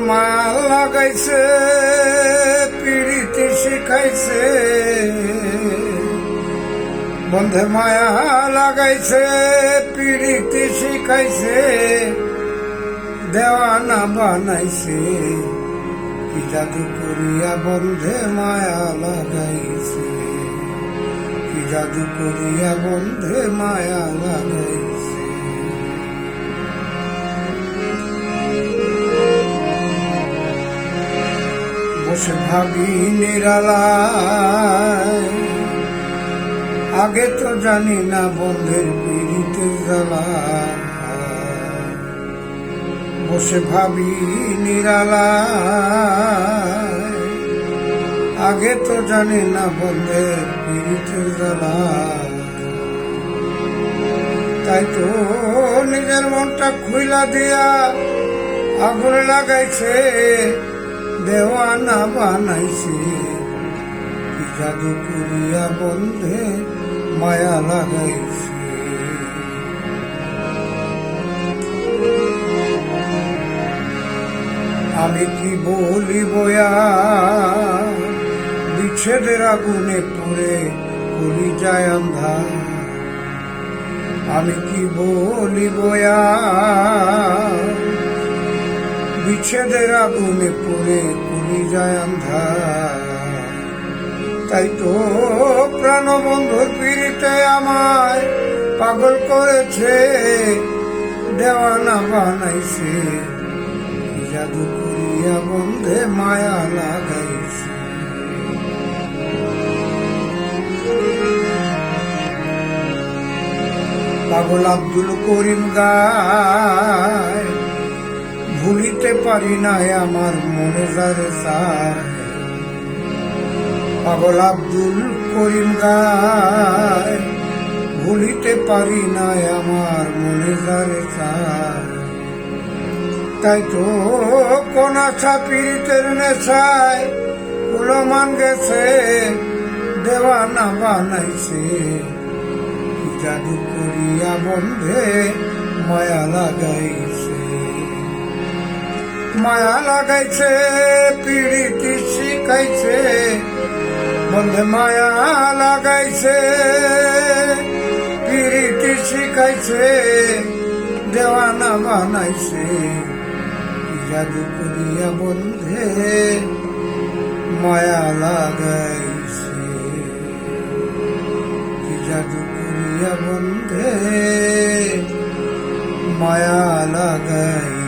মায়া লাগাইছে পিড়িতে শিখাইছে বন্ধে, মায়া লাগাইছে পিড়িতে শিখাইছে, দেওয়ানা বানাইছে, কি জাদু করিয়া বন্ধে মায়া লাগাইছে, কি জাদু করিয়া বন্ধে মায়া লাগাইছে। বসে ভাবি নিরালায়, আগে তো জানি না বন্ধের পীড়িতের জ্বালা। বসে ভাবি নিরালায়, আগে তো জানি না বন্ধের পীড়িতের জ্বালা। তাই তো নিজের মনটা খুইলা দিয়া আগুন লাগাইছে, দেওয়ানা বানাইছে, কি জাদু করিয়া বন্ধে মায়া লাগাইছে। আমি কি বলিব আর, বিচ্ছেদের আগুনে পড়ে কলিজায় আন্ধার। আমি কি বলিব আর, বিচ্ছেদের আগুনে পড়ে কলিজায় আন্ধার। তাই তো প্রাণবন্ধুর পীড়িতে আমায় পাগল করেছে, দেওয়ানা বানাইছে, কি জাদু করিয়া বন্ধে মায়া লাগাইছে। পাগল আব্দুল করিম গায়, ভুলিতে পারি নাই আমার মনে যারে চায়। পাগল আব্দুল করিম গায়, ভুলিতে পারি নাই আমার মনে যারে চায়। তাই তো কোন আশা পীড়িতের নেশায় কুলমান গেছে, দেওয়ানা বানাইছে, কি জাদু করিয়া বন্ধে মায়া লাগাইছে। মায়া লাগাইছে পিড়িতে শিখাইছে বন্ধে, মায়া লাগাইছে পিড়িতে শিখাইছে, দেওয়ানা বানাইছে, কি জাদু করিয়া বন্ধে মায়া লাগাইছে, কি জাদু করিয়া বন্ধে মায়া লাগাইছে।